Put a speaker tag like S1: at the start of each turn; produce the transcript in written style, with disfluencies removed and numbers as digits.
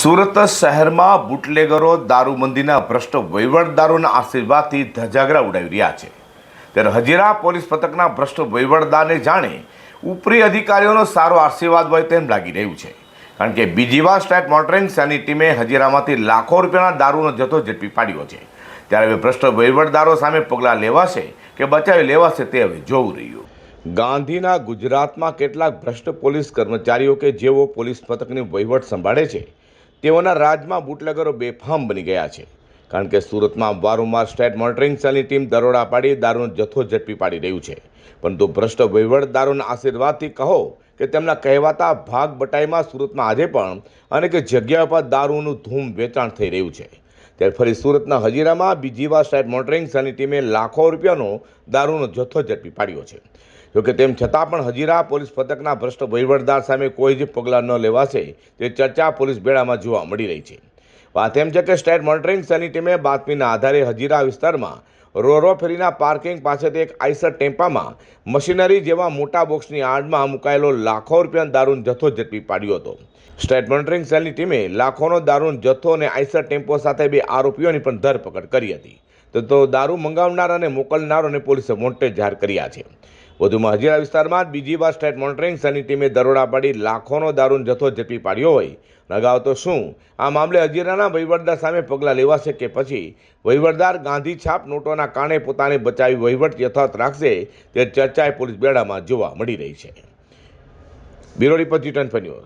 S1: સુરત શહેરમાં બુટલેગરો દારૂબંધીના ભ્રષ્ટ વહીવટદારોના આશીર્વાદથી ધજાગરા ઉડાવી રહ્યા છે. ત્યારે હજીરા પોલીસ પથકના ભ્રષ્ટ વહીવટદારને જાણે ઉપરી અધિકારીઓનો સારો આશીર્વાદ હોય તેમ લાગી રહ્યું છે. કારણ કે બીજી વાર સ્ટેટ મોનિટરિંગ સેલની ટીમે હજીરામાંથી લાખો રૂપિયાના દારૂનો જથ્થો ઝડપી પાડ્યો છે. ત્યારે હવે ભ્રષ્ટ વહીવટદારો સામે પગલાં લેવાશે કે બચાવી લેવાશે તે હવે જોવું રહ્યું. ગાંધીના ગુજરાતમાં કેટલાક ભ્રષ્ટ પોલીસ કર્મચારીઓ કે જેઓ પોલીસ પથકની વહીવટ સંભાળે છે તેઓના રાજમાં બુટલેગરો બેફામ બની ગયા છે. કારણ કે સુરતમાં વારંવાર સ્ટેટ મોનિટરિંગ સેલની ટીમ દરોડા પાડી દારૂનો જથ્થો ઝડપી પાડી રહ્યું છે. પરંતુ ભ્રષ્ટ વહીવટદારોના આશીર્વાદથી કહો કે તેમના કહેવાતા ભાગ બટાઈમાં સુરતમાં આજે પણ અનેક જગ્યાઓ પર દારૂનું ધૂમ વેચાણ થઈ રહ્યું છે. ત્યારે ફરી સુરતના હજીરામાં બીજી વાર સ્ટેટ મોનિટરિંગ સેલની ટીમે લાખો રૂપિયાનો દારૂનો જથ્થો ઝડપી પાડ્યો છે. જોકે તેમ છતાં પણ હજીરા પોલીસ પથકના ભ્રષ્ટ વહીવટદાર સામે કોઈ જ પગલાં ન લેવાશે તે ચર્ચા પોલીસ બેડામાં જોવા મળી રહી છે. વાત એમ છે કે સ્ટેટ મોનિટરિંગ સેલની ટીમે બાતમીના આધારે હજીરા વિસ્તારમાં રોરો ફેરીના પાર્કિંગ પાસેથી એક આઈસર ટેમ્પામાં મશીનરી જેવા મોટા બોક્સની આડમાં મુકાયેલો લાખો રૂપિયાનો દારૂનો જથ્થો ઝડપી પાડ્યો હતો. સ્ટેટ મોનિટરિંગ સેલની ટીમે લાખોનો દારૂનો જથ્થો અને આઈસર ટેમ્પો સાથે બે આરોપીઓની પણ ધરપકડ કરી હતી. તો દારૂ મંગાવનાર અને મોકલનારોને પોલીસે વોન્ટેડ જાહેર કર્યા છે. વધુમાં હજીરા વિસ્તારમાં બીજી વાર સ્ટેટ મોનિટરિંગ સેલની ટીમે દરોડા પાડી લાખોનો દારૂનો જથ્થો ઝડપી પાડ્યો હોય. અગાઉ તો શું આ મામલે હજીરાના વહીવટદાર સામે પગલાં લેવાશે કે પછી વહીવટદાર ગાંધી છાપ નોટોના કારણે પોતાને બચાવી વહીવટ યથાવત રાખશે તે ચર્ચાએ પોલીસ બેડામાં જોવા મળી રહી છે. Bureau report G24 news.